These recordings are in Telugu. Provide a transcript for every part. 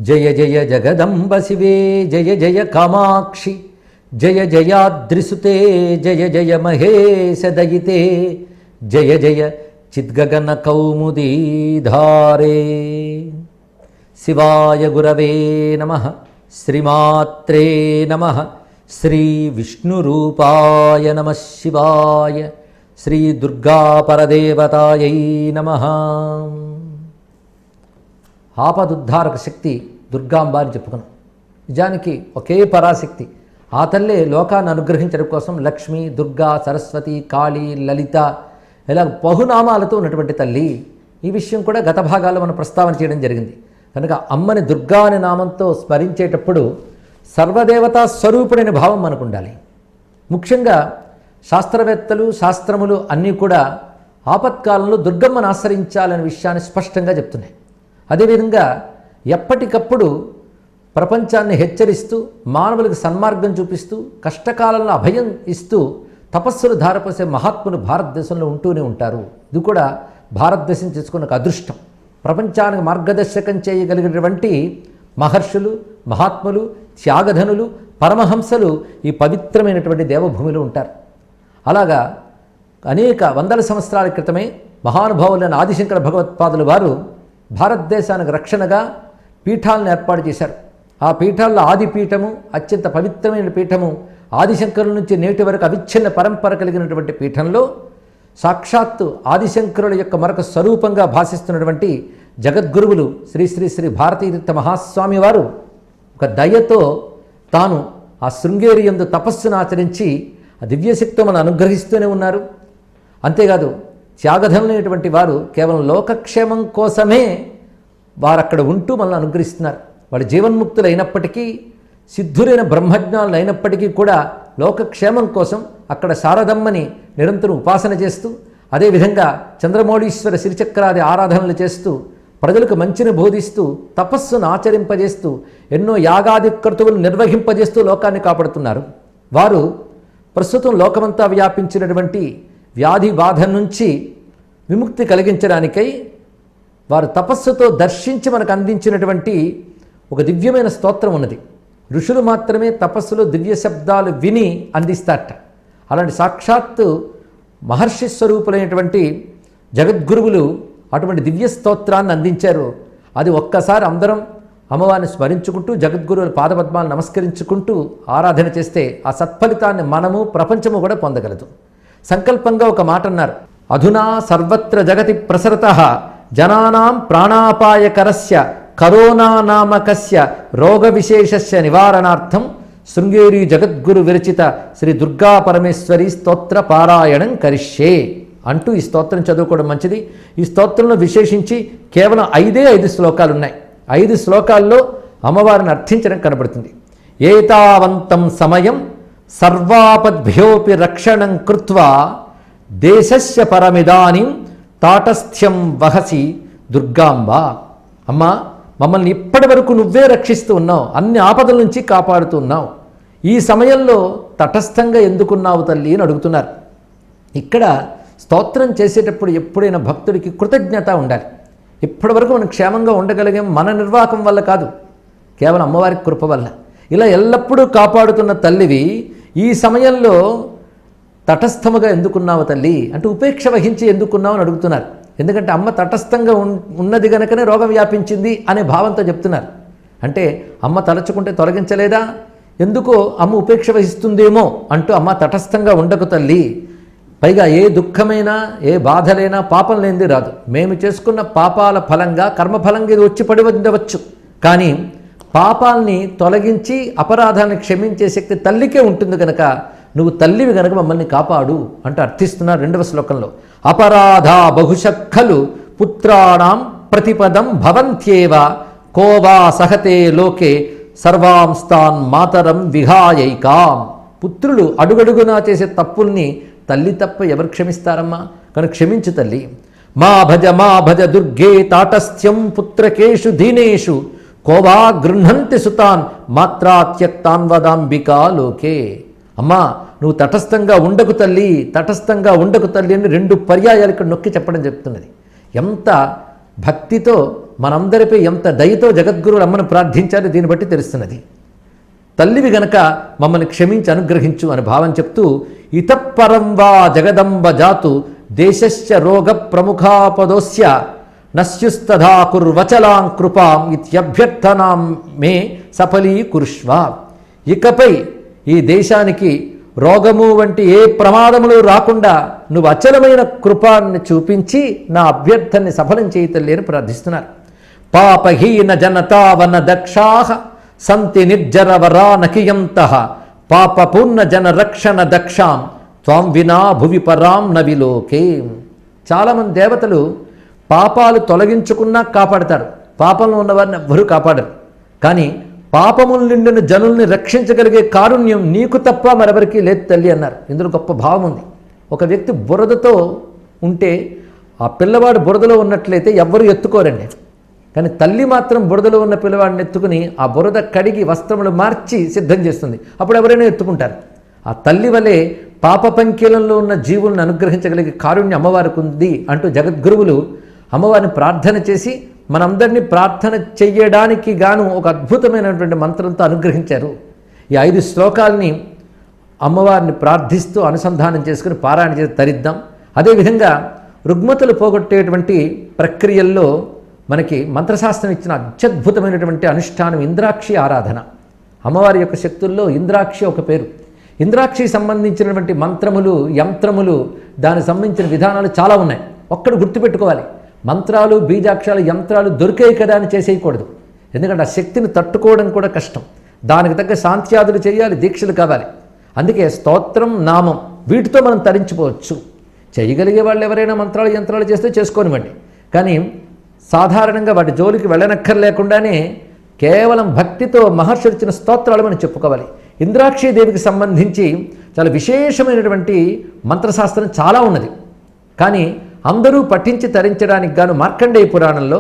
జయ జయ జగదంబ శివే జయ జయ కామాక్షి జయ జయాద్రిసుతే జయ జయ మహేశ దయితే జయ జయ చిద్గగన కౌముదీధారే. శివాయ గురవే నమః. శ్రీమాత్రే నమః. శ్రీ విష్ణురూపాయ నమః శివాయ. శ్రీ దుర్గాపరదేవతాయై నమః. ఆపదుద్ధారక శక్తి దుర్గాంబ అని చెప్పుకున్నాం. నిజానికి ఒకే పరాశక్తి. ఆ తల్లే లోకాన్ని అనుగ్రహించడం కోసం లక్ష్మి, దుర్గా, సరస్వతి, కాళీ, లలిత ఇలా బహునామాలతో ఉన్నటువంటి తల్లి. ఈ విషయం కూడా గత భాగాల్లో మనం ప్రస్తావన చేయడం జరిగింది. కనుక అమ్మని దుర్గా అనే నామంతో స్మరించేటప్పుడు సర్వదేవతా స్వరూపుడైన భావం మనకు ఉండాలి. ముఖ్యంగా శాస్త్రవేత్తలు, శాస్త్రములు అన్నీ కూడా ఆపత్కాలంలో దుర్గమ్మను ఆశ్రయించాలనే విషయాన్ని స్పష్టంగా చెప్తున్నాయి. అదేవిధంగా ఎప్పటికప్పుడు ప్రపంచాన్ని హెచ్చరిస్తూ, మానవులకు సన్మార్గం చూపిస్తూ, కష్టకాలంలో అభయం ఇస్తూ తపస్సులు ధారపోసే మహాత్ములు భారతదేశంలో ఉంటూనే ఉంటారు. ఇది కూడా భారతదేశం చేసుకున్న ఒక అదృష్టం. ప్రపంచానికి మార్గదర్శకం చేయగలిగినటువంటి మహర్షులు, మహాత్ములు, త్యాగధనులు, పరమహంసలు ఈ పవిత్రమైనటువంటి దేవభూమిలో ఉంటారు. అలాగా అనేక వందల సంవత్సరాల క్రితమే మహానుభావులైన ఆదిశంకర భగవత్పాదులు వారు భారతదేశానికి రక్షణగా పీఠాలను ఏర్పాటు చేశారు. ఆ పీఠాల్లో ఆది పీఠము, అత్యంత పవిత్రమైన పీఠము, ఆదిశంకరుల నుంచి నేటి వరకు అవిచ్ఛిన్న పరంపర కలిగినటువంటి పీఠంలో సాక్షాత్తు ఆదిశంకరుల యొక్క మరొక స్వరూపంగా భాషిస్తున్నటువంటి జగద్గురువులు శ్రీ శ్రీ శ్రీ భారతీతీర్థ మహాస్వామి వారు ఒక దయతో తాను ఆ శృంగేరి యందు తపస్సును ఆచరించి ఆ దివ్యశక్తితో మనం అనుగ్రహిస్తూనే ఉన్నారు. అంతేకాదు త్యాగధనులైనటువంటి వారు కేవలం లోకక్షేమం కోసమే వారు అక్కడ ఉంటూ మనల్ని అనుగ్రహిస్తున్నారు. వాళ్ళు జీవన్ముక్తులు అయినప్పటికీ, సిద్ధులైన బ్రహ్మజ్ఞానులు అయినప్పటికీ కూడా లోకక్షేమం కోసం అక్కడ శారదమ్మని నిరంతరం ఉపాసన చేస్తూ, అదేవిధంగా చంద్రమౌళీశ్వర శ్రీచక్రాది ఆరాధనలు చేస్తూ, ప్రజలకు మంచిని బోధిస్తూ, తపస్సును ఆచరింపజేస్తూ, ఎన్నో యాగాది క్రతువులు నిర్వహింపజేస్తూ లోకాన్ని కాపాడుతున్నారు. వారు ప్రస్తుతం లోకమంతా వ్యాపించినటువంటి వ్యాధి బాధ నుంచి విముక్తి కలిగించడానికై వారు తపస్సుతో దర్శించి మనకు అందించినటువంటి ఒక దివ్యమైన స్తోత్రం ఉన్నది. ఋషులు మాత్రమే తపస్సులో దివ్య శబ్దాలు విని అందిస్తారట. అలాంటి సాక్షాత్తు మహర్షి స్వరూపులైనటువంటి జగద్గురువులు అటువంటి దివ్య స్తోత్రాన్ని అందించారు. అది ఒక్కసారి అందరం అమ్మవారిని స్మరించుకుంటూ, జగద్గురువుల పాదపద్మాలను నమస్కరించుకుంటూ ఆరాధన చేస్తే ఆ సత్ఫలితాన్ని మనము, ప్రపంచము కూడా పొందగలదు. సంకల్పంగా ఒక మాట అన్నారు. అధునా సర్వత్ర జగతి ప్రసరతః జనానాం ప్రాణాపాయకరస్య కరోనా నామకస్య రోగ విశేషస్య నివారణార్థం శృంగేరి జగద్గురు విరచిత శ్రీ దుర్గా పరమేశ్వరి స్తోత్ర పారాయణం కరిష్యే అంటూ ఈ స్తోత్రం చదువుకోవడం మంచిది. ఈ స్తోత్రంలో విశేషించి కేవలం 5 శ్లోకాలు ఉన్నాయి. 5 శ్లోకాల్లో అమ్మవారిని అర్థించడం కనబడుతుంది. ఏతావంతం సమయం సర్వాపద్భ్యోపి రక్షణం కృత్వా దేశస్య పరమిదానిం తాటస్థ్యం వహసి దుర్గాంబ. అమ్మా, మమ్మల్ని ఇప్పటి వరకు నువ్వే రక్షిస్తూ ఉన్నావు, అన్ని ఆపదల నుంచి కాపాడుతూ ఉన్నావు. ఈ సమయంలో తటస్థంగా ఎందుకున్నావు తల్లి అని అడుగుతున్నారు. ఇక్కడ స్తోత్రం చేసేటప్పుడు ఎప్పుడైనా భక్తుడికి కృతజ్ఞత ఉండాలి. ఇప్పటి వరకు మనం క్షేమంగా ఉండగలిగాం మన నిర్వాహకం వల్ల కాదు, కేవలం అమ్మవారి కృప వల్ల. ఇలా ఎల్లప్పుడూ కాపాడుతున్న తల్లివి ఈ సమయంలో తటస్థముగా ఎందుకున్నావు తల్లి అంటే ఉపేక్ష వహించి ఎందుకున్నావు అని అడుగుతున్నారు. ఎందుకంటే అమ్మ తటస్థంగా ఉన్నది గనుకనే రోగం వ్యాపించింది అనే భావంతో చెప్తున్నారు. అంటే అమ్మ తలచుకుంటే తొలగించలేదా, ఎందుకో అమ్మ ఉపేక్ష వహిస్తుందేమో అంటూ అమ్మ తటస్థంగా ఉండకు తల్లి. పైగా ఏ దుఃఖమైనా, ఏ బాధలైనా పాపం లేనిది రాదు. మేము చేసుకున్న పాపాల ఫలంగా, కర్మఫలంగా ఇది వచ్చి పడి ఉండవచ్చు. కానీ పాపాలని తొలగించి అపరాధాన్ని క్షమించే శక్తి తల్లికే ఉంటుంది కనుక నువ్వు తల్లివి గనక మమ్మల్ని కాపాడు అంటూ అర్థిస్తున్నారు 2వ శ్లోకంలో. అపరాధా బహుశక్కలు పుత్రాణం ప్రతిపదం భవంత్యేవ కోవా సహతే లోకే సర్వాంస్తాన్ మాతరం విహాయైకాం. పుత్రులు అడుగడుగునా చేసే తప్పుల్ని తల్లి తప్ప ఎవరు క్షమిస్తారమ్మా? కనుక క్షమించు తల్లి. మా భజ దుర్గే తాటస్థ్యం పుత్రకేషు దీనేషు కోవా గృహంతి సుతాన్ మాత్రా త్యక్తాన్వదాంబికా లోకే. అమ్మా, నువ్వు తటస్థంగా ఉండకు తల్లి, తటస్థంగా ఉండకు తల్లి అని 2 పర్యాయాలు ఇక్కడ నొక్కి చెప్పడం చెప్తున్నది. ఎంత భక్తితో మనందరిపై ఎంత దయతో జగద్గురువులు అమ్మను ప్రార్థించారో దీన్ని బట్టి తెలుస్తున్నది. తల్లివి గనక మమ్మల్ని క్షమించి అనుగ్రహించు అని భావం చెప్తూ, ఇతఃపరం వా జగదంబ జాతు దేశస్య రోగ ప్రముఖాపదోస్య నస్యుస్తథా కుర్వచలాం కృపాం ఇత్యభ్యర్థనాం మే సఫలీకురుష్వ. ఇకపై ఈ దేశానికి రోగము వంటి ఏ ప్రమాదములు రాకుండా నువ్వు అచలమైన కృపాన్ని చూపించి నా అభ్యర్థనని సఫలం చేయతల్లి అని ప్రార్థిస్తున్నారు. పాపహీన జనతావన దక్షాః సంతి నిర్జరవరా నకియంతః పాపపూర్ణ జన రక్షణ దక్షాం త్వాం వినా భువి పరాం నవిలోకే. చాలామంది దేవతలు పాపాలు తొలగించుకున్నా కాపాడతారు, పాపంలో ఉన్నవారిని ఎవ్వరూ కాపాడరు. కానీ పాపములు నిండిన జనుల్ని రక్షించగలిగే కారుణ్యం నీకు తప్ప మరెవరికి లేదు తల్లి అన్నారు. ఇందులో గొప్ప భావం ఉంది. ఒక వ్యక్తి బురదతో ఉంటే ఆ పిల్లవాడు బురదలో ఉన్నట్లయితే ఎవ్వరూ ఎత్తుకోరండి. కానీ తల్లి మాత్రం బురదలో ఉన్న పిల్లవాడిని ఎత్తుకుని ఆ బురద కడిగి వస్త్రములు మార్చి సిద్ధం చేస్తుంది. అప్పుడు ఎవరైనా ఎత్తుకుంటారు. ఆ తల్లి వలె పాప పంకీలంలో ఉన్న జీవులను అనుగ్రహించగలిగే కారుణ్యం అమ్మవారికి ఉంది అంటూ జగద్గురువులు అమ్మవారిని ప్రార్థన చేసి మనందరినీ ప్రార్థన చెయ్యడానికి గాను ఒక అద్భుతమైనటువంటి మంత్రంతో అనుగ్రహించారు. ఈ 5 శ్లోకాలని అమ్మవారిని ప్రార్థిస్తూ అనుసంధానం చేసుకుని పారాయణ చేసి తరిద్దాం. అదేవిధంగా రుగ్మతలు పోగొట్టేటువంటి ప్రక్రియల్లో మనకి మంత్రశాస్త్రం ఇచ్చిన అత్యద్భుతమైనటువంటి అనుష్ఠానం ఇంద్రాక్షి ఆరాధన. అమ్మవారి యొక్క శక్తుల్లో ఇంద్రాక్షి ఒక పేరు. ఇంద్రాక్షికి సంబంధించినటువంటి మంత్రములు, యంత్రములు, దానికి సంబంధించిన విధానాలు చాలా ఉన్నాయి. ఒక్కడు గుర్తుపెట్టుకోవాలి, మంత్రాలు, బీజాక్షరాలు, యంత్రాలు దొరికాయి కదా అని చేసేయకూడదు. ఎందుకంటే ఆ శక్తిని తట్టుకోవడం కూడా కష్టం. దానికి తగ్గ శాంత్యాదులు చేయాలి, దీక్షలు కావాలి. అందుకే స్తోత్రం, నామం వీటితో మనం తరించిపోవచ్చు. చేయగలిగే వాళ్ళు ఎవరైనా మంత్రాలు, యంత్రాలు చేస్తే చేసుకోనివ్వండి. కానీ సాధారణంగా వాటి జోలికి వెళ్ళనక్కర్లేకుండానే కేవలం భక్తితో మహర్షులు ఇచ్చిన స్తోత్రాలు మనం చెప్పుకోవాలి. ఇంద్రాక్షి దేవికి సంబంధించి చాలా విశేషమైనటువంటి మంత్రశాస్త్రం చాలా ఉన్నది. కానీ అందరూ పఠించి తరించడానికి గాను మార్కండేయ పురాణంలో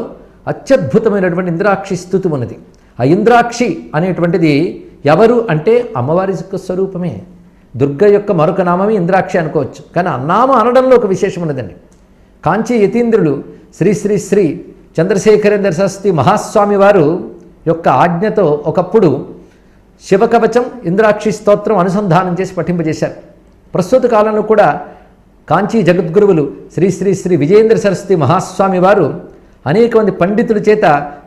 అత్యద్భుతమైనటువంటి ఇంద్రాక్షి స్తుతి ఉన్నది. ఆ ఇంద్రాక్షి అనేటువంటిది ఎవరు అంటే అమ్మవారి యొక్క స్వరూపమే. దుర్గ యొక్క మరొక నామమే ఇంద్రాక్షి అనుకోవచ్చు. కానీ ఆ నామం అనడంలో ఒక విశేషం ఉన్నదండి. కాంచీ యతీంద్రులు శ్రీ శ్రీ శ్రీ చంద్రశేఖరేంద్ర సరస్వతి మహాస్వామి వారు యొక్క ఆజ్ఞతో ఒకప్పుడు శివకవచం, ఇంద్రాక్షి స్తోత్రం అనుసంధానం చేసి పఠింపజేశారు. ప్రస్తుత కాలంలో కూడా కాంచీ జగద్గురువులు శ్రీ శ్రీ శ్రీ విజయేంద్ర సరస్వతి మహాస్వామి వారు అనేక మంది పండితుల చేత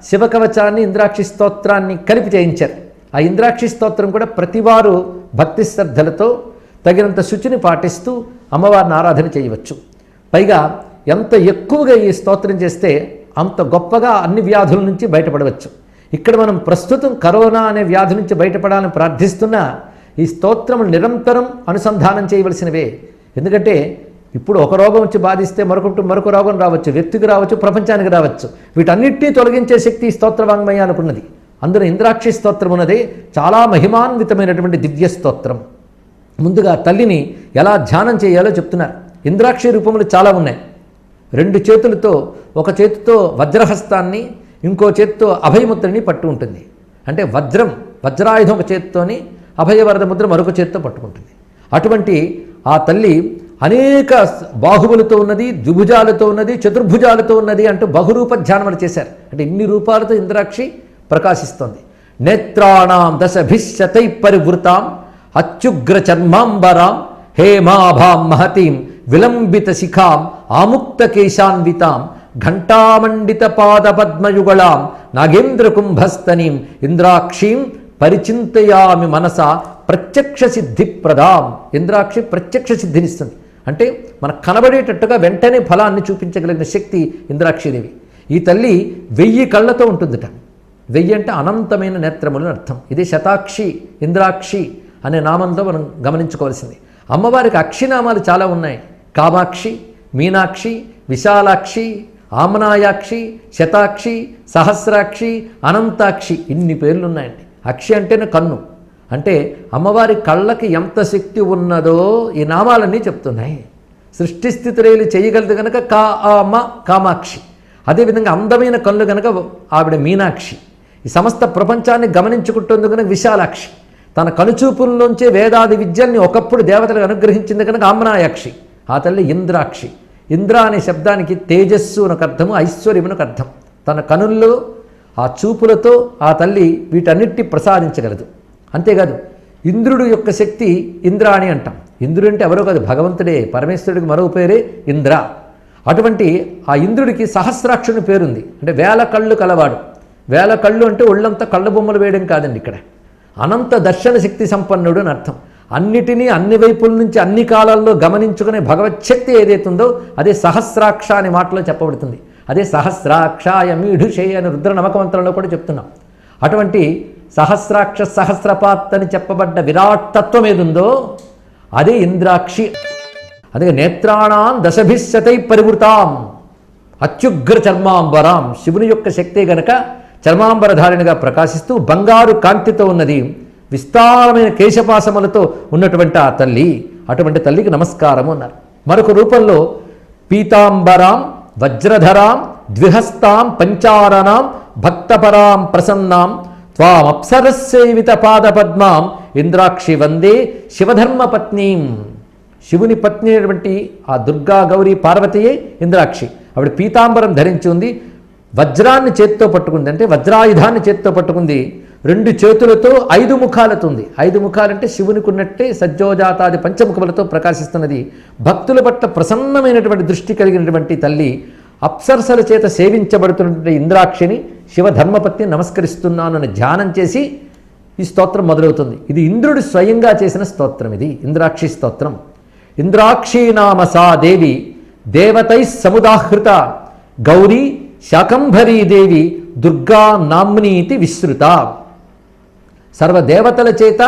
శివకవచాన్ని, ఇంద్రాక్షి స్తోత్రాన్ని కలిపి చేయించారు. ఆ ఇంద్రాక్షి స్తోత్రం కూడా ప్రతివారు భక్తి శ్రద్ధలతో తగినంత శుచిని పాటిస్తూ అమ్మవారిని ఆరాధన చేయవచ్చు. పైగా ఎంత ఎక్కువగా ఈ స్తోత్రం చేస్తే అంత గొప్పగా అన్ని వ్యాధుల నుంచి బయటపడవచ్చు. ఇక్కడ మనం ప్రస్తుతం కరోనా అనే వ్యాధి నుంచి బయటపడాలని ప్రార్థిస్తున్నా ఈ స్తోత్రములు నిరంతరం అనుసంధానం చేయవలసినవే. ఎందుకంటే ఇప్పుడు ఒక రోగం వచ్చి బాధిస్తే మరొక రోగం రావచ్చు, వ్యక్తికి రావచ్చు, ప్రపంచానికి రావచ్చు. వీటన్నిటినీ తొలగించే శక్తి స్తోత్రవాంగ్మయానికి ఉన్నది. అందులో ఇంద్రాక్షి స్తోత్రం ఉన్నది చాలా మహిమాన్వితమైనటువంటి దివ్య స్తోత్రం. ముందుగా తల్లిని ఎలా ధ్యానం చేయాలో చెప్తున్నారు. ఇంద్రాక్షి రూపములు చాలా ఉన్నాయి. 2 చేతులతో, ఒక చేతితో వజ్రహస్తాన్ని, ఇంకో చేతితో అభయముద్రని పట్టు ఉంటుంది. అంటే వజ్రాయుధం ఒక చేతితోని, అభయవరద ముద్ర మరొక చేతితో పట్టుకుంటుంది. అటువంటి ఆ తల్లి అనేక బాహువులతో ఉన్నది, ద్విభుజాలతో ఉన్నది, చతుర్భుజాలతో ఉన్నది అంటూ బహురూప ధ్యానములు చేశారు. అంటే ఇన్ని రూపాలతో ఇంద్రాక్షి ప్రకాశిస్తోంది. నేత్రాణం దశభిశతై పరివృతాం అత్యుగ్ర చర్మాంబరాం హేమాభాం మహతీం విలంబిత శిఖాం ఆముక్త కేశాన్వితాం ఘంటామండిత పాద పద్మయుగళాం నాగేంద్ర కుంభస్తనీం ఇంద్రాక్షీం పరిచింతయామి మనస ప్రత్యక్ష సిద్ధిప్రదాం. ఇంద్రాక్షి ప్రత్యక్ష సిద్ధినిస్తుంది. అంటే మనకు కనబడేటట్టుగా వెంటనే ఫలాన్ని చూపించగలిగిన శక్తి ఇంద్రాక్షిదేవి. ఈ తల్లి 1000 కళ్ళతో ఉంటుందిట. 1000 అంటే అనంతమైన నేత్రములు అర్థం. ఇది శతాక్షి, ఇంద్రాక్షి అనే నామంతో మనం గమనించుకోవాల్సింది. అమ్మవారికి అక్షినామాలు చాలా ఉన్నాయి. కామాక్షి, మీనాక్షి, విశాలాక్షి, ఆమ్నాయాక్షి, శతాక్షి, సహస్రాక్షి, అనంతాక్షి, ఇన్ని పేర్లు ఉన్నాయండి. అక్షి అంటేనే కన్ను. అంటే అమ్మవారి కళ్ళకి ఎంత శక్తి ఉన్నదో ఈ నామాలన్నీ చెప్తున్నాయి. సృష్టి స్థితిరేలు చేయగలదు కనుక కామాక్షి. అదేవిధంగా అందమైన కళ్ళు కనుక ఆవిడ మీనాక్షి. ఈ సమస్త ప్రపంచాన్ని గమనించుకుంటుంది కనుక విశాలాక్షి. తన కనుచూపుల్లోంచే వేదాది విద్యల్ని ఒకప్పుడు దేవతలకు అనుగ్రహించింది కనుక ఆమ్నాయాక్షి. ఆ తల్లి ఇంద్రాక్షి. ఇంద్ర అనే శబ్దానికి తేజస్సు అనొక అర్థము, ఐశ్వర్యమునకు అర్థం. తన కనుల్లో ఆ చూపులతో ఆ తల్లి వీటన్నిటిని ప్రసాదించగలదు. అంతేకాదు ఇంద్రుడు యొక్క శక్తి ఇంద్రాణి అంటాం. ఇంద్రుడు అంటే ఎవరో కాదు, భగవంతుడే. పరమేశ్వరుడికి మరో పేరే ఇంద్ర. అటువంటి ఆ ఇంద్రుడికి సహస్రాక్షుని పేరుంది. అంటే వేల కళ్ళు కలవాడు. వేల కళ్ళు అంటే ఒళ్ళంతా కళ్ళ బొమ్మలు వేయడం కాదండి, ఇక్కడ అనంత దర్శన శక్తి సంపన్నుడు అని అర్థం. అన్నిటినీ అన్ని వైపుల నుంచి అన్ని కాలాల్లో గమనించుకునే భగవచ్ఛక్తి ఏదైతుందో అదే సహస్రాక్ష అనే మాటలో చెప్పబడుతుంది. అదే సహస్రాక్షాయ మీఢుషే అని రుద్ర నమకమంత్రంలో కూడా చెప్తున్నాం. అటువంటి సహస్రాక్ష సహస్రపాత్ అని చెప్పబడ్డ విరాట్ తత్వం ఏదుందో అదే ఇంద్రాక్షి. అదే నేత్రాణాం దశభిశతై పరివృతాం అత్యుగ్ర చర్మాంబరాం. శివుని యొక్క శక్తే గనక చర్మాంబరధారిణిగా ప్రకాశిస్తూ బంగారు కాంతితో ఉన్నది, విస్తారమైన కేశపాసములతో ఉన్నటువంటి ఆ తల్లి. అటువంటి తల్లికి నమస్కారము అన్నారు. మరొక రూపంలో పీతాంబరాం వజ్రధరాం ద్విహస్తాం పంచారణాం భక్తపరాం ప్రసన్నాం త్వామప్సరస్సేవిత పాదపద్మాం ఇంద్రాక్షి వందే శివధర్మపత్నీం. శివుని పత్ని అయినటువంటి ఆ దుర్గా గౌరీ పార్వతియే ఇంద్రాక్షి. ఆవిడ పీతాంబరం ధరించి ఉంది, వజ్రాన్ని చేత్తో పట్టుకుంది, అంటే వజ్రాయుధాన్ని చేత్తో పట్టుకుంది. 2 చేతులతో 5 ముఖాలతో ఉంది. 5 ముఖాలంటే శివునికి ఉన్నట్టే సజ్జోజాతాది పంచముఖములతో ప్రకాశిస్తున్నది. భక్తుల పట్ల ప్రసన్నమైనటువంటి దృష్టి కలిగినటువంటి తల్లి. అప్సరసల చేత సేవించబడుతున్నటువంటి ఇంద్రాక్షిని శివధర్మపత్ని నమస్కరిస్తున్నాను అని ధ్యానం చేసి ఈ స్తోత్రం మొదలవుతుంది. ఇది ఇంద్రుడు స్వయంగా చేసిన స్తోత్రం. ఇది ఇంద్రాక్షి స్తోత్రం. ఇంద్రాక్షీ నామ సా దేవి దేవతై సముదాహృత గౌరీ శాకంభరీ దేవి దుర్గా నామ్నీతి విశ్రుత. సర్వదేవతల చేత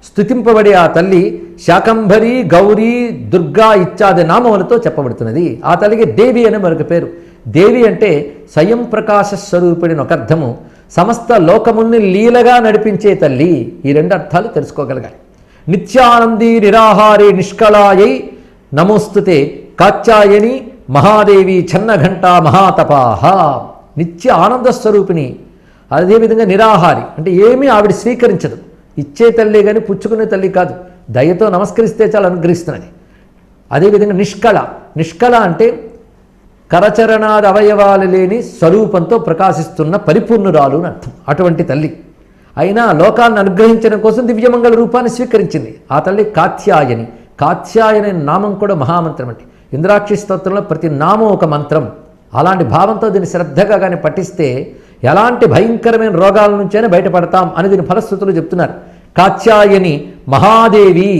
స్తుతింపబడే ఆ తల్లి శాకంభరి గౌరీ దుర్గా ఇత్యాది నామములతో చెప్పబడుతున్నది. ఆ తల్లికి దేవి అనే మరొక పేరు. దేవి అంటే స్వయం ప్రకాశ స్వరూపిణి ఒక అర్థము, సమస్త లోకముల్ని లీలగా నడిపించే తల్లి. ఈ 2 అర్థాలు తెలుసుకోగలగాలి. నిత్యానందీ నిరాహారి నిష్కళాయై నమోస్తుతే కాత్యాయని మహాదేవి ఛన్నఘంటా మహాతపాహ. నిత్య ఆనంద స్వరూపిణి. అదేవిధంగా నిరాహారి అంటే ఏమీ ఆవిడ స్వీకరించదు. ఇచ్చే తల్లి కానీ పుచ్చుకునే తల్లి కాదు. దయతో నమస్కరిస్తే చాలా అనుగ్రహిస్తున్నది. అదేవిధంగా నిష్కళ. నిష్కళ అంటే కరచరణాది అవయవాలు లేని స్వరూపంతో ప్రకాశిస్తున్న పరిపూర్ణురాలు అని అర్థం. అటువంటి తల్లి అయినా లోకాలను అనుగ్రహించడం కోసం దివ్యమంగళ రూపాన్ని స్వీకరించింది. ఆ తల్లి కాత్యాయని. కాత్యాయని నామం కూడా మహామంత్రం అండి. ఇంద్రాక్షి స్తోత్రంలో ప్రతి నామం ఒక మంత్రం. అలాంటి భావంతో దీన్ని శ్రద్ధగా కానీ పఠిస్తే ఎలాంటి భయంకరమైన రోగాల నుంచైనా బయటపడతాం అని దీని ఫలశ్రుతులు చెప్తున్నారు. కాత్యాయని మహాదేవి.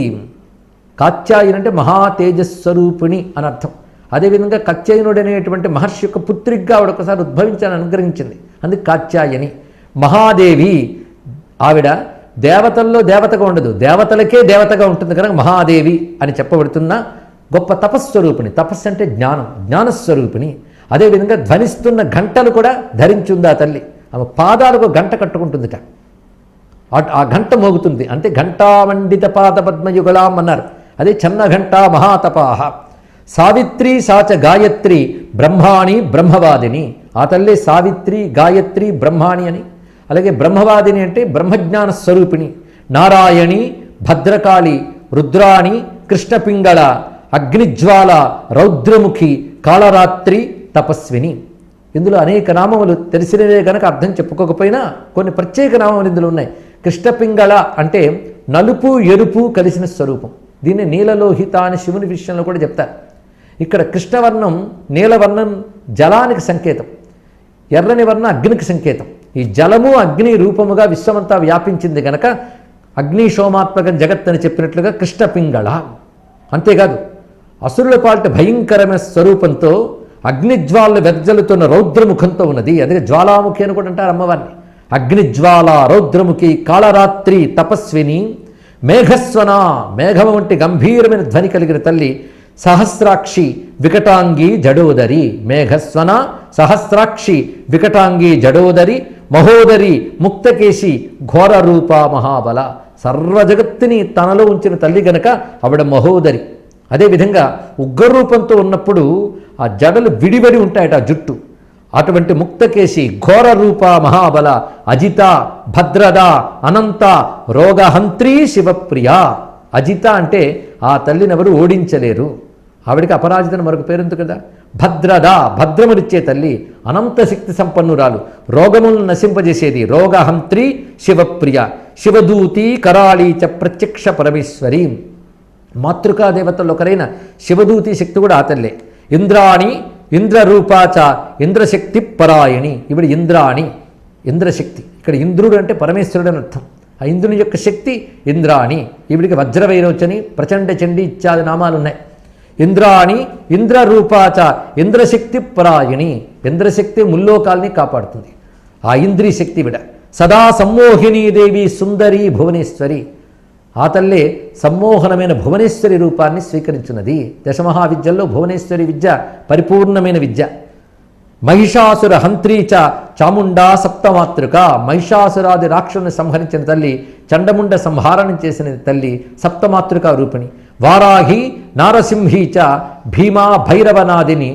కాత్యాయని అంటే మహా తేజస్వరూపిణి అని అర్థం. అదేవిధంగా కత్యాయనుడు అనేటువంటి మహర్షి యొక్క పుత్రిగా ఆవిడ ఒకసారి ఉద్భవించాలని అనుగ్రహించింది. అందుకు కాత్యాయని. మహాదేవి ఆవిడ దేవతల్లో దేవతగా ఉండదు, దేవతలకే దేవతగా ఉంటుంది కనుక మహాదేవి అని చెప్పబడుతున్న గొప్ప తపస్వరూపిణి. తపస్సు అంటే జ్ఞానం, జ్ఞానస్వరూపిణి. అదేవిధంగా ధ్వనిస్తున్న గంటలు కూడా ధరించింది ఆ తల్లి. ఆమె పాదాలకు గంట కట్టుకుంటుందిట, ఆ గంట మోగుతుంది. అంటే ఘంటామండిత పాద పద్మయుగళాం అన్నారు. అదే చన్నఘంటా మహాతపాహ. సావిత్రి సాచ గాయత్రి బ్రహ్మాణి బ్రహ్మవాదిని. ఆ తల్లి సావిత్రి గాయత్రి బ్రహ్మాణి అని. అలాగే బ్రహ్మవాదిని అంటే బ్రహ్మజ్ఞాన స్వరూపిణి. నారాయణి భద్రకాళి రుద్రాణి కృష్ణపింగళ అగ్నిజ్వాల రౌద్రముఖి కాళరాత్రి తపస్విని. ఇందులో అనేక నామములు తెలిసినవే కనుక అర్థం చెప్పుకోకపోయినా కొన్ని ప్రత్యేక నామములు ఇందులో ఉన్నాయి. కృష్ణపింగళ అంటే నలుపు ఎరుపు కలిసిన స్వరూపం. దీన్ని నీలలోహిత అని శివుని విషయంలో కూడా చెప్తారు. ఇక్కడ కృష్ణవర్ణం నీలవర్ణం జలానికి సంకేతం, ఎర్రని వర్ణం అగ్నికి సంకేతం. ఈ జలము అగ్ని రూపముగా విశ్వమంతా వ్యాపించింది గనక అగ్నిశోమాత్మకం జగత్ అని చెప్పినట్లుగా కృష్ణపింగళ. అంతేకాదు అసురుల పాలిట భయంకరమైన స్వరూపంతో అగ్నిజ్వాలను వెదజల్లుతున్న రౌద్రముఖంతో ఉన్నది. అదే జ్వాలాముఖి అని కూడా అంటారు అమ్మవారిని. అగ్నిజ్వాల రౌద్రముఖి కాళరాత్రి తపస్విని. మేఘస్వన మేఘము వంటి గంభీరమైన ధ్వని కలిగిన తల్లి. సహస్రాక్షి వికటాంగి జడోదరి. మేఘస్వన సహస్రాక్షి వికటాంగి జడోదరి మహోదరి ముక్తకేశి ఘోర రూప మహాబల. సర్వజగత్తుని తనలో ఉంచిన తల్లి గనక ఆవిడ మహోదరి. అదేవిధంగా ఉగ్రరూపంతో ఉన్నప్పుడు ఆ జడలు విడివడి ఉంటాయట ఆ జుట్టు. అటువంటి ముక్తకేశి ఘోర రూప మహాబల అజిత భద్రద అనంత రోగహంత్రీ శివప్రియ. అజిత అంటే ఆ తల్లిని ఎవరు ఓడించలేరు. ఆవిడికి అపరాజితని మరొక పేరుంది కదా. భద్రద భద్రమునిచ్చే తల్లి, అనంత శక్తి సంపన్నురాలు, రోగములను నశింపజేసేది, రోగహంత్రి శివప్రియ, శివదూతి కరాళీ చ ప్రత్యక్ష పరమేశ్వరి. మాతృకాదేవతల్లో ఒకరైన శివదూతి శక్తి కూడా ఆ తల్లే. ఇంద్రాణి ఇంద్రరూపాచ ఇంద్రశక్తి పరాయణి. ఇవిడ ఇంద్రాణి ఇంద్రశక్తి. ఇక్కడ ఇంద్రుడు అంటే పరమేశ్వరుడు అని అర్థం. ఆ ఇంద్రుని యొక్క శక్తి ఇంద్రాణి. ఈవిడికి వజ్రవైరోచని, ప్రచండ చండి ఇత్యాది నామాలు ఉన్నాయి. ఇంద్రాణి ఇంద్రరూపాచ ఇంద్రశక్తి పరాయణి. ఇంద్రశక్తి ముల్లోకాల్ని కాపాడుతుంది. ఆ ఇంద్రీ శక్తి విడ. సదా సమ్మోహినీదేవి సుందరి భువనేశ్వరి. ఆ తల్లే సమ్మోహనమైన భువనేశ్వరి రూపాన్ని స్వీకరించున్నది. దశమహావిద్యల్లో భువనేశ్వరి విద్య పరిపూర్ణమైన విద్య. మహిషాసుర హంత్రీచ చాముండా సప్తమాతృక. మహిషాసురాది రాక్షసుని సంహరించిన తల్లి, చండముండ సంహారణం చేసిన తల్లి సప్తమాతృక రూపిణి. వారాహి నారసింహీచ భీమా భైరవనాదిని.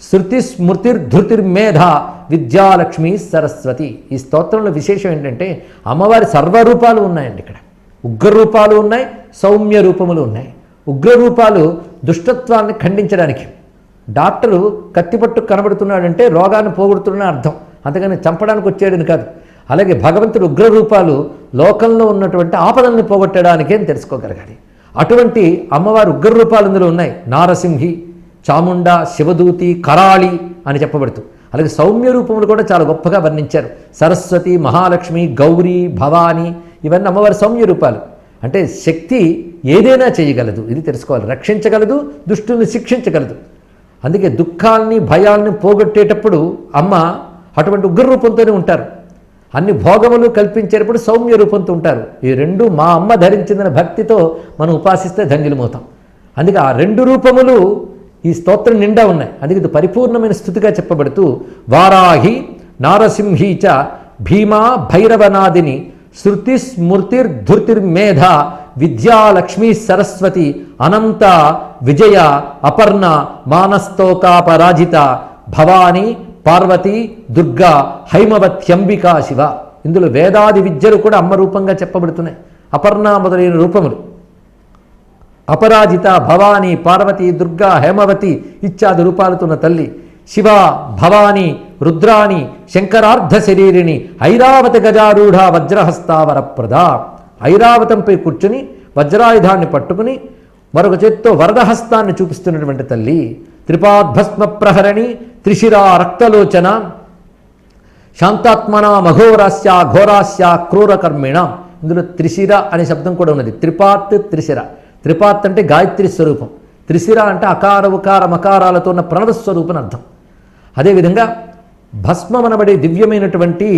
శృతి స్మృతిర్ధృతిర్మేధ విద్యాలక్ష్మి సరస్వతి. ఈ స్తోత్రంలో విశేషం ఏంటంటే అమ్మవారి సర్వరూపాలు ఉన్నాయండి. ఇక్కడ ఉగ్రరూపాలు ఉన్నాయి, సౌమ్య రూపములు ఉన్నాయి. ఉగ్రరూపాలు దుష్టత్వాన్ని ఖండించడానికి. డాక్టరు కత్తిపట్టు కనబడుతున్నాడంటే రోగాన్ని పోగొడుతున్నా అర్థం, అంతకని చంపడానికి వచ్చాడని కాదు. అలాగే భగవంతుడు ఉగ్రరూపాలు లోకంలో ఉన్నటువంటి ఆపదల్ని పోగొట్టడానికి అని తెలుసుకోగలగాలి. అటువంటి అమ్మవారి ఉగ్రరూపాలు ఇందులో ఉన్నాయి. నారసింహి, చాముండ, శివదూతి, కరాళి అని చెప్పబడుతూ. అలాగే సౌమ్య రూపములు కూడా చాలా గొప్పగా వర్ణించారు. సరస్వతి, మహాలక్ష్మి, గౌరీ, భవాని, ఇవన్నీ అమ్మవారి సౌమ్య రూపాలు. అంటే శక్తి ఏదైనా చేయగలదు, ఇది తెలుసుకోవాలి. రక్షించగలదు, దుష్టుల్ని శిక్షించగలదు. అందుకే దుఃఖాల్ని భయాల్ని పోగొట్టేటప్పుడు అమ్మ అటువంటి ఉగ్ర రూపంతోనే ఉంటారు. అన్ని భోగములు కల్పించేటప్పుడు సౌమ్య రూపంతో ఉంటారు. ఈ రెండు మా అమ్మ ధరించిందన్న భక్తితో మనం ఉపాసిస్తే ధన్యులమవుతాం. అందుకే ఆ రెండు రూపములు ఈ స్తోత్రం నిండా ఉన్నాయి. అందుకే ఇది పరిపూర్ణమైన స్థుతిగా చెప్పబడుతూ వారాహి నారసింహీచ భీమా భైరవనాదిని శృతి స్మృతిర్ధృతిర్మేధ విద్యాలక్ష్మీ సరస్వతి అనంత విజయ అపర్ణ మానస్తోకాపరాజిత భవాని పార్వతి దుర్గా హైమవత్యంబికా శివ. ఇందులో వేదాది విద్యలు కూడా అమ్మ రూపంగా చెప్పబడుతున్నాయి. అపర్ణ మొదలైన రూపములు. అపరాజిత, భవాని, పార్వతి, దుర్గా, హేమవతి ఇత్యాది రూపాలతో ఉన్న తల్లి. శివ, భవాని, రుద్రాణి, శంకరార్ధ శరీరిణి, ఐరావత గజారూఢ వజ్రహస్తావరప్రద. ఐరావతంపై కూర్చుని వజ్రాయుధాన్ని పట్టుకుని మరొక చేత్తో వరదహస్తాన్ని చూపిస్తున్నటువంటి తల్లి. త్రిపాద్భస్మ ప్రహరణి త్రిశిరా రక్తలోచన శాంతాత్మన మఘోరాస్య ఘోరాస్య క్రూరకర్మిణ. ఇందులో త్రిశిర అనే శబ్దం కూడా ఉన్నది. త్రిపాత్ త్రిశిర. త్రిపాత్ అంటే గాయత్రి స్వరూపం, త్రిశిర అంటే అకార ఉకార మకారాలతో ఉన్న ప్రణవ స్వరూపం అర్థం. అదేవిధంగా భస్మం అనబడే దివ్యమైనటువంటి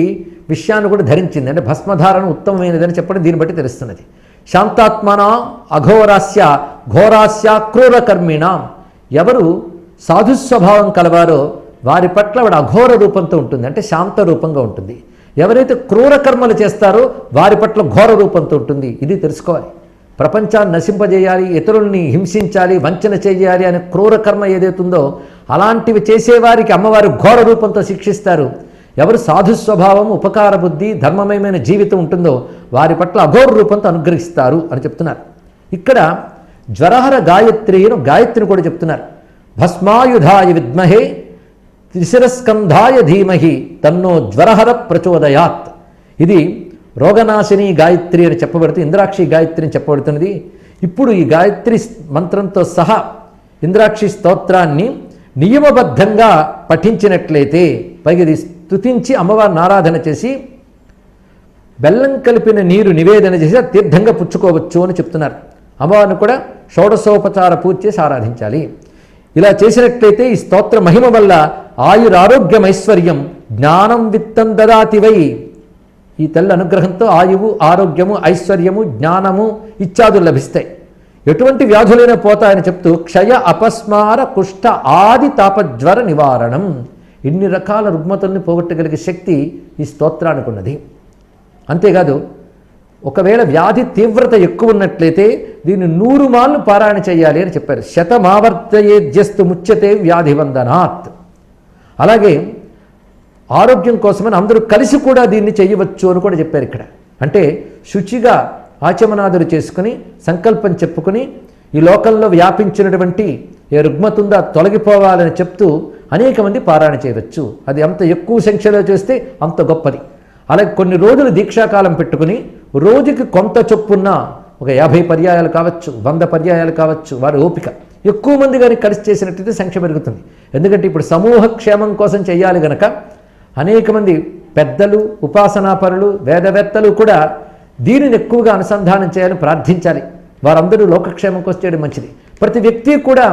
విషయాన్ని కూడా ధరించింది. అంటే భస్మధారణ ఉత్తమమైనదని చెప్పడం దీన్ని బట్టి తెలుస్తున్నది. శాంతాత్మన అఘోరాస్య ఘోరాస్య క్రూరకర్మిణ. ఎవరు సాధుస్వభావం కలవారో వారి పట్ల వాడు అఘోర రూపంతో ఉంటుంది, అంటే శాంత రూపంగా ఉంటుంది. ఎవరైతే క్రూరకర్మలు చేస్తారో వారి పట్ల ఘోర రూపంతో ఉంటుంది. ఇది తెలుసుకోవాలి. ప్రపంచాన్ని నశింపజేయాలి, ఇతరుల్ని హింసించాలి, వంచన చేయాలి అనే క్రూరకర్మ ఏదైతుందో అలాంటివి చేసేవారికి అమ్మవారు ఘోర రూపంతో శిక్షిస్తారు. ఎవరు సాధుస్వభావం, ఉపకార బుద్ధి, ధర్మమయమైన జీవితం ఉంటుందో వారి పట్ల అఘోర రూపంతో అనుగ్రహిస్తారు అని చెప్తున్నారు. ఇక్కడ జ్వరహర గాయత్రి అని గాయత్రిని కూడా చెప్తున్నారు. భస్మాయుధాయ విద్మహే త్రిశిరస్కంధాయ ధీమహి తన్నో జ్వరహర ప్రచోదయాత్. ఇది రోగనాశిని గాయత్రి అని చెప్పబడుతుంది. ఇంద్రాక్షి గాయత్రి అని చెప్పబడుతున్నది. ఇప్పుడు ఈ గాయత్రి మంత్రంతో సహా ఇంద్రాక్షి స్తోత్రాన్ని నియమబద్ధంగా పఠించినట్లయితే, పైగా ఇది స్తుతించి అమ్మవారిని ఆరాధన చేసి బెల్లం కలిపిన నీరు నివేదన చేసి తీర్థంగా పుచ్చుకోవచ్చు అని చెప్తున్నారు. అమ్మవారిని కూడా షోడశోపచార పూజ చేసి ఆరాధించాలి. ఇలా చేసినట్లయితే ఈ స్తోత్ర మహిమ వల్ల ఆయురారోగ్యమైశ్వర్యం జ్ఞానం విత్తం దదాతివై. ఈ తల్లి అనుగ్రహంతో ఆయువు, ఆరోగ్యము, ఐశ్వర్యము, జ్ఞానము ఇత్యాదులు లభిస్తాయి. ఎటువంటి వ్యాధులైనా పోతాయని చెప్తూ క్షయ అపస్మార కుష్ఠ ఆది తాపజ్వర నివారణం. ఇన్ని రకాల రుగ్మతుల్ని పోగొట్టగలిగే శక్తి ఈ స్తోత్రానికి ఉన్నది. అంతేకాదు ఒకవేళ వ్యాధి తీవ్రత ఎక్కువ ఉన్నట్లయితే దీన్ని 100 మార్లు పారాయణ చేయాలి అని చెప్పారు. శతమావర్తయేద్యస్తు ముచ్యతే వ్యాధివందనాత్. అలాగే ఆరోగ్యం కోసమని అందరూ కలిసి కూడా దీన్ని చేయవచ్చు అని కూడా చెప్పారు ఇక్కడ. అంటే శుచిగా ఆచమనాదులు చేసుకుని సంకల్పం చెప్పుకుని ఈ లోకంలో వ్యాపించినటువంటి ఏ రుగ్మత ఉందో తొలగిపోవాలని చెప్తూ అనేక మంది పారాయణ చేయవచ్చు. అది అంత ఎక్కువ సంఖ్యలో చేస్తే అంత గొప్పది. అలాగే కొన్ని రోజులు దీక్షాకాలం పెట్టుకుని రోజుకి కొంత చొప్పున్న ఒక 50 పర్యాయాలు కావచ్చు, 100 పర్యాయాలు కావచ్చు, వారి ఓపిక. ఎక్కువ మంది కానీ కలిసి చేసినట్టయితే సంఖ్య పెరుగుతుంది. ఎందుకంటే ఇప్పుడు సమూహ క్షేమం కోసం చేయాలి గనక అనేక మంది పెద్దలు, ఉపాసనాపరులు, వేదవేత్తలు కూడా దీనిని ఎక్కువగా అనుసంధానం చేయాలని ప్రార్థించాలి. వారందరూ లోకక్షేమం కోసం చేయడం మంచిది. ప్రతి వ్యక్తి కూడా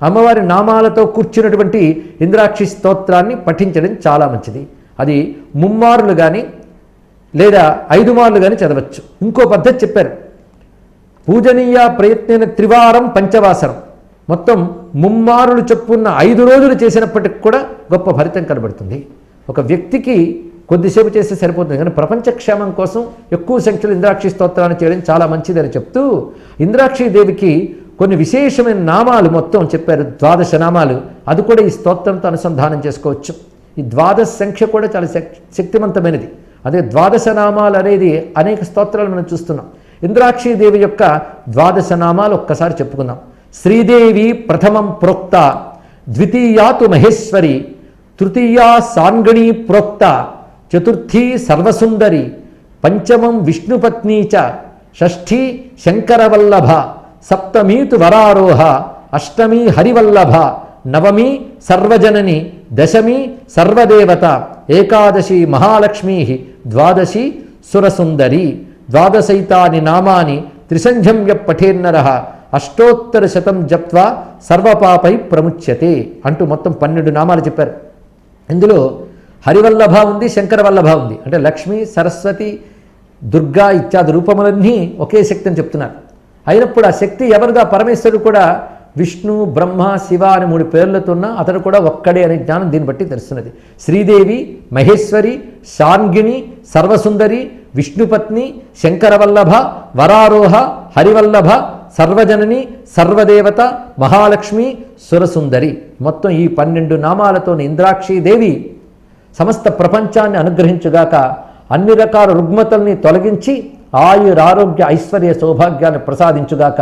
అమ్మవారి నామాలతో కూర్చున్నటువంటి ఇంద్రాక్షి స్తోత్రాన్ని పఠించడం చాలా మంచిది. అది 3 మార్లు కానీ లేదా 5 మార్లు కానీ చదవచ్చు. ఇంకో పద్ధతి చెప్పారు, పూజనీయ ప్రయత్న త్రివారం పంచవాసరం, మొత్తం 3 మార్లు చొప్పున్న 5 రోజులు చేసినప్పటికి కూడా గొప్ప ఫలితం కనబడుతుంది. ఒక వ్యక్తికి కొద్దిసేపు చేస్తే సరిపోతుంది, కానీ ప్రపంచ క్షేమం కోసం ఎక్కువ సంఖ్యలో ఇంద్రాక్షి స్తోత్రాన్ని చేయడం చాలా మంచిదని చెప్తూ ఇంద్రాక్షి దేవికి కొన్ని విశేషమైన నామాలు మొత్తం చెప్పారు, 12 నామాలు. అది కూడా ఈ స్తోత్రంతో అనుసంధానం చేసుకోవచ్చు. ఈ 12 సంఖ్య కూడా చాలా శక్తివంతమైనది. అదే 12 నామాలు అనేది అనేక స్తోత్రాలు మనం చూస్తున్నాం. ఇంద్రాక్షి దేవి యొక్క 12 నామాలు ఒక్కసారి చెప్పుకుందాం. శ్రీదేవి ప్రథమం ప్రోక్త, ద్వితీయాతు మహేశ్వరి, తృతీయా సాంగణీ ప్రోక్త, చతుర్థీ సర్వసుందరి, పంచమం విష్ణుపత్నీ చ, షష్ఠీ శంకరవల్లభ, సప్తమీతు వరారోహ, అష్టమీ హరివల్లభ, నవమీ సర్వజనని, దశమీ సర్వదేవత, ఏకాదశి మహాలక్ష్మీ, ద్వాదశి సురసుందరి. 12 నామాని త్రిసంధ్యం పఠేన్నర అష్టోత్తర శతం జప్వా సర్వపాపై ప్రముచ్యతే అంటూ మొత్తం 12 నామాలు చెప్పారు. ఇందులో హరివల్లభ ఉంది, శంకరవల్లభ ఉంది. అంటే లక్ష్మి, సరస్వతి, దుర్గా ఇత్యాది రూపములన్నీ ఒకే శక్తి అని చెప్తున్నారు. అయినప్పుడు ఆ శక్తి ఎవరిదా? పరమేశ్వరుడు కూడా విష్ణు, బ్రహ్మ, శివ అని 3 పేర్లతో ఉన్న అతడు కూడా ఒక్కడే అనే జ్ఞానం దీన్ని బట్టి తెలుస్తున్నది. శ్రీదేవి, మహేశ్వరి, శార్ంగిణి, సర్వసుందరి, విష్ణుపత్ని, శంకరవల్లభ, వరారోహ, హరివల్లభ, సర్వజనని, సర్వదేవత, మహాలక్ష్మి, సురసుందరి. మొత్తం ఈ 12 నామాలతో ఇంద్రాక్షి దేవి సమస్త ప్రపంచాన్ని అనుగ్రహించుగాక, అన్ని రకాల రుగ్మతల్ని తొలగించి ఆయురారోగ్య ఐశ్వర్య సౌభాగ్యాన్ని ప్రసాదించుగాక.